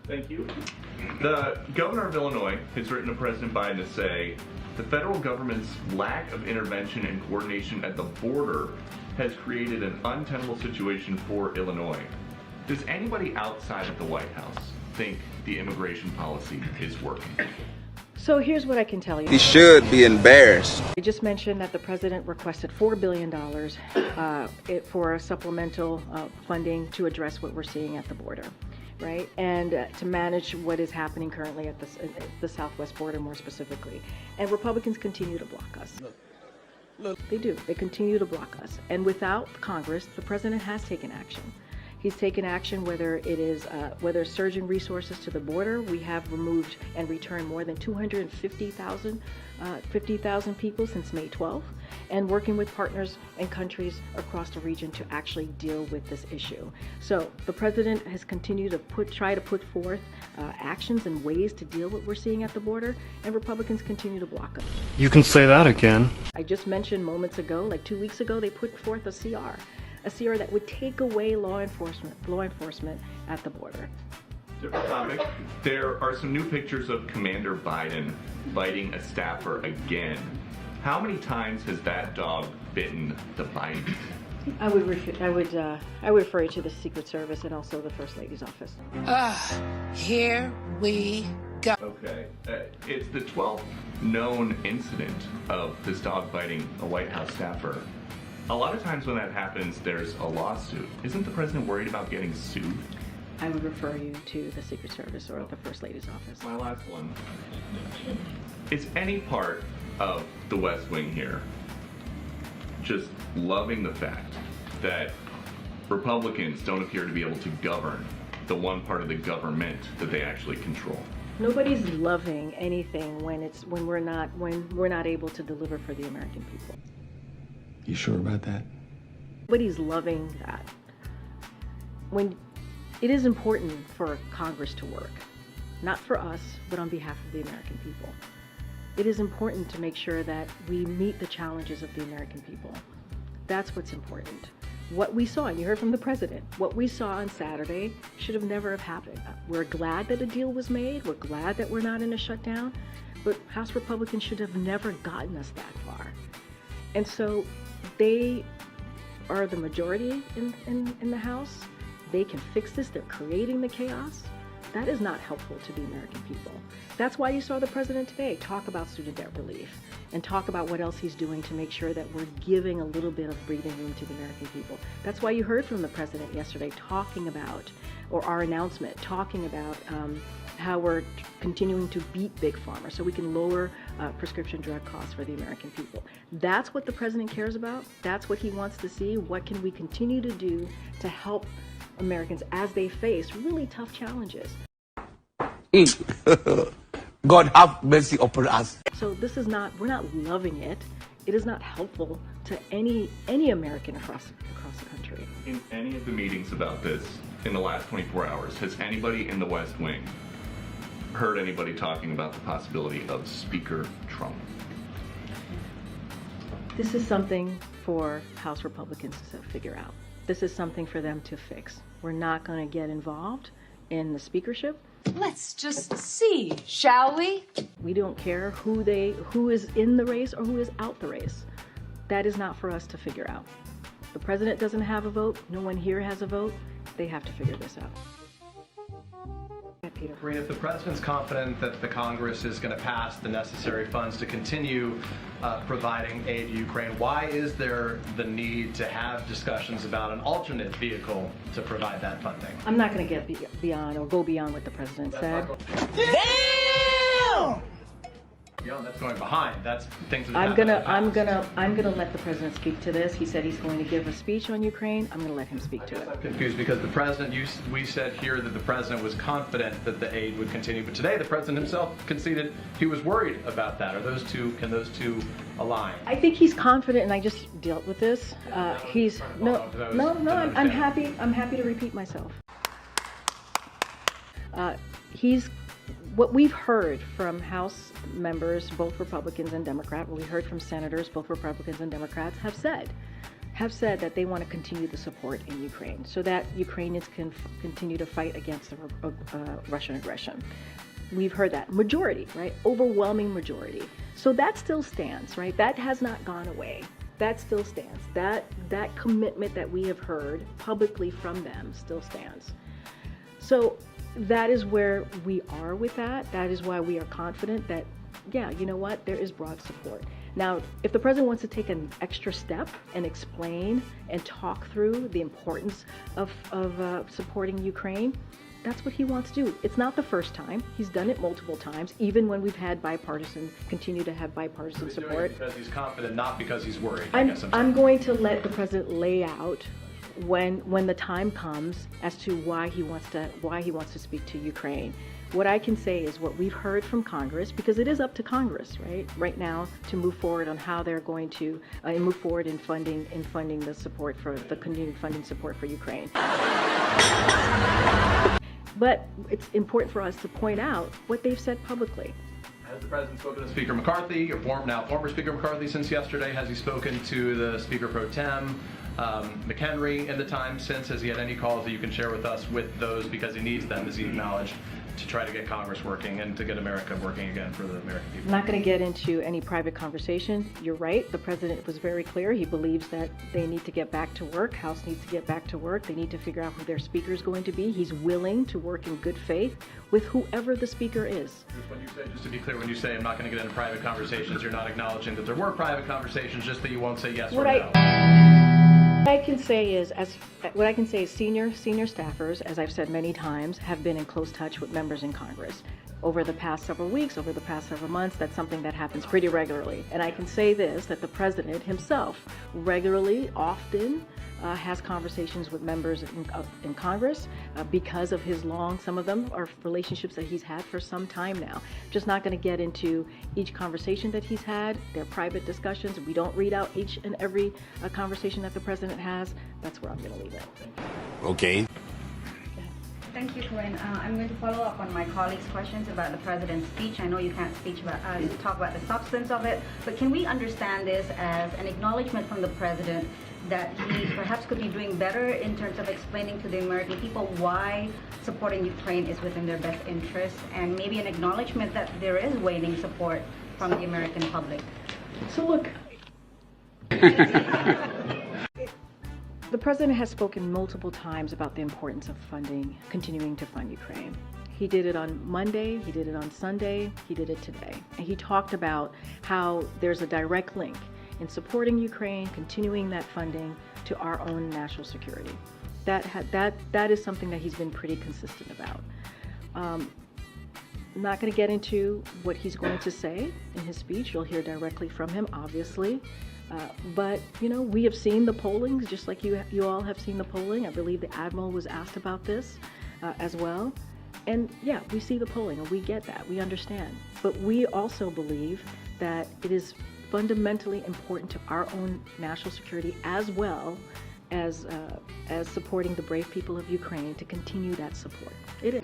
Thank you. The governor of Illinois has written to President Biden to say the federal government's lack of intervention and coordination at the border has created an untenable situation for Illinois. Does anybody outside of the White House think the immigration policy is working? So here's what I can tell you. He should be embarrassed. I just mentioned that the president requested $4 billion for supplemental funding to address what we're seeing at the border, right? And to manage what is happening currently at the southwest border more specifically. And Republicans continue to block us. They do. They continue to block us. And without Congress, the president has taken action. He's taken action, whether it is surging resources to the border. We have removed and returned more than 250,000 people since May 12th, and working with partners and countries across the region to actually deal with this issue. So the president has continued to try to put forth actions and ways to deal with what we're seeing at the border, and Republicans continue to block us. You can say that again. I just mentioned moments ago, like 2 weeks ago, they put forth a CR that would take away law enforcement at the border. Different topic. There are some new pictures of Commander Biden biting a staffer again. How many times has that dog bitten the Biden? I would refer you to the Secret Service and also the First Lady's office. Here we go. Okay. It's the 12th known incident of this dog biting a White House staffer. A lot of times when that happens, there's a lawsuit. Isn't the president worried about getting sued? I would refer you to the Secret Service or the First Lady's office. My last one. Is any part of the West Wing here just loving the fact that Republicans don't appear to be able to govern the one part of the government that they actually control? Nobody's loving anything when we're not able to deliver for the American people. You sure about that? Nobody's loving that. When it is important for Congress to work, not for us, but on behalf of the American people. It is important to make sure that we meet the challenges of the American people. That's what's important. What we saw, and you heard from the president, what we saw on Saturday should have never have happened. We're glad that a deal was made. We're glad that we're not in a shutdown, but House Republicans should have never gotten us that far. And so they are the majority in the House. They can fix this. They're creating the chaos. That is not helpful to the American people. That's why you saw the president today talk about student debt relief and talk about what else he's doing to make sure that we're giving a little bit of breathing room to the American people. That's why you heard from the president yesterday talking about, or our announcement, talking about how we're continuing to beat Big Pharma so we can lower prescription drug costs for the American people. That's what the president cares about. That's what he wants to see. What can we continue to do to help Americans as they face really tough challenges? God have mercy upon us. So this is not, we're not loving it. It is not helpful to any American across the country. In any of the meetings about this in the last 24 hours, has anybody in the West Wing heard anybody talking about the possibility of Speaker Trump? This is something for House Republicans to figure out. This is something for them to fix. We're not going to get involved in the speakership. Let's just see, shall we? We don't care who is in the race or who is out the race. That is not for us to figure out. The president doesn't have a vote. No one here has a vote. They have to figure this out. Peter. Karine, if the president's confident that the Congress is going to pass the necessary funds to continue providing aid to Ukraine, why is there the need to have discussions about an alternate vehicle to provide that funding? I'm not going to get beyond or go beyond what the president said. Damn! Beyond that's going behind. That's things that I'm gonna let the president speak to this. He said he's going to give a speech on Ukraine. I'm gonna let him speak to it. I'm confused because the president, we said here that the president was confident that the aid would continue, but today the president himself conceded he was worried about that. Can those two align? I think he's confident, and I just dealt with this. I'm happy to repeat myself. What we've heard from House members, both Republicans and Democrats, what we heard from senators, both Republicans and Democrats, have said have said that they want to continue the support in Ukraine so that Ukrainians can continue to fight against the Russian aggression. We've heard that. Majority, right? Overwhelming majority. So that still stands, right? That has not gone away. That still stands. That commitment that we have heard publicly from them still stands. So that is where we are with that. That is why we are confident that, yeah, you know what? There is broad support. Now, if the president wants to take an extra step and explain and talk through the importance of supporting Ukraine, that's what he wants to do. It's not the first time. He's done it multiple times, even when we've had continue to have bipartisan He's support. doing it because he's confident, not because he's worried. I'm going to let the president lay out when the time comes as to why he wants to speak to Ukraine. What I can say is what we've heard from Congress, because it is up to Congress, right now, to move forward on how they're going to move forward in funding the support for the continued funding support for Ukraine. But it's important for us to point out what they've said publicly. Has the president spoken to Speaker McCarthy, now former Speaker McCarthy, since yesterday? Has he spoken to the Speaker Pro Tem, McHenry, in the time since? Has he had any calls that you can share with us with those, because he needs them, as he acknowledged, to try to get Congress working and to get America working again for the American people? I'm not going to get into any private conversation. You're right. The president was very clear. He believes that they need to get back to work. House needs to get back to work. They need to figure out who their speaker is going to be. He's willing to work in good faith with whoever the speaker is. Just to be clear, when you say I'm not going to get into private conversations, you're not acknowledging that there were private conversations, just that you won't say yes or no. What I can say is senior staffers, as I've said many times, have been in close touch with members in Congress. Over the past several weeks, over the past several months, that's something that happens pretty regularly. And I can say this, that the president himself regularly, often, has conversations with members in Congress because of his some of them are relationships that he's had for some time now. Just not going to get into each conversation that he's had. They're private discussions. We don't read out each and every conversation that the president has. That's where I'm going to leave it. Okay. Thank you, Karine. I'm going to follow up on my colleagues' questions about the president's speech. I know you can't talk about the substance of it, but can we understand this as an acknowledgement from the president that he perhaps could be doing better in terms of explaining to the American people why supporting Ukraine is within their best interest, and maybe an acknowledgement that there is waning support from the American public? So look, the president has spoken multiple times about the importance of continuing to fund Ukraine. He did it on Monday, he did it on Sunday, he did it today. And he talked about how there's a direct link in supporting Ukraine, continuing that funding, to our own national security. That is something that he's been pretty consistent about. I'm not going to get into what he's going to say in his speech. You'll hear directly from him, obviously. But, we have seen the polling, just like you all have seen the polling. I believe the Admiral was asked about this as well. And yeah, we see the polling and we get that, we understand. But we also believe that it is fundamentally important to our own national security, as well as supporting the brave people of Ukraine, to continue that support. It is.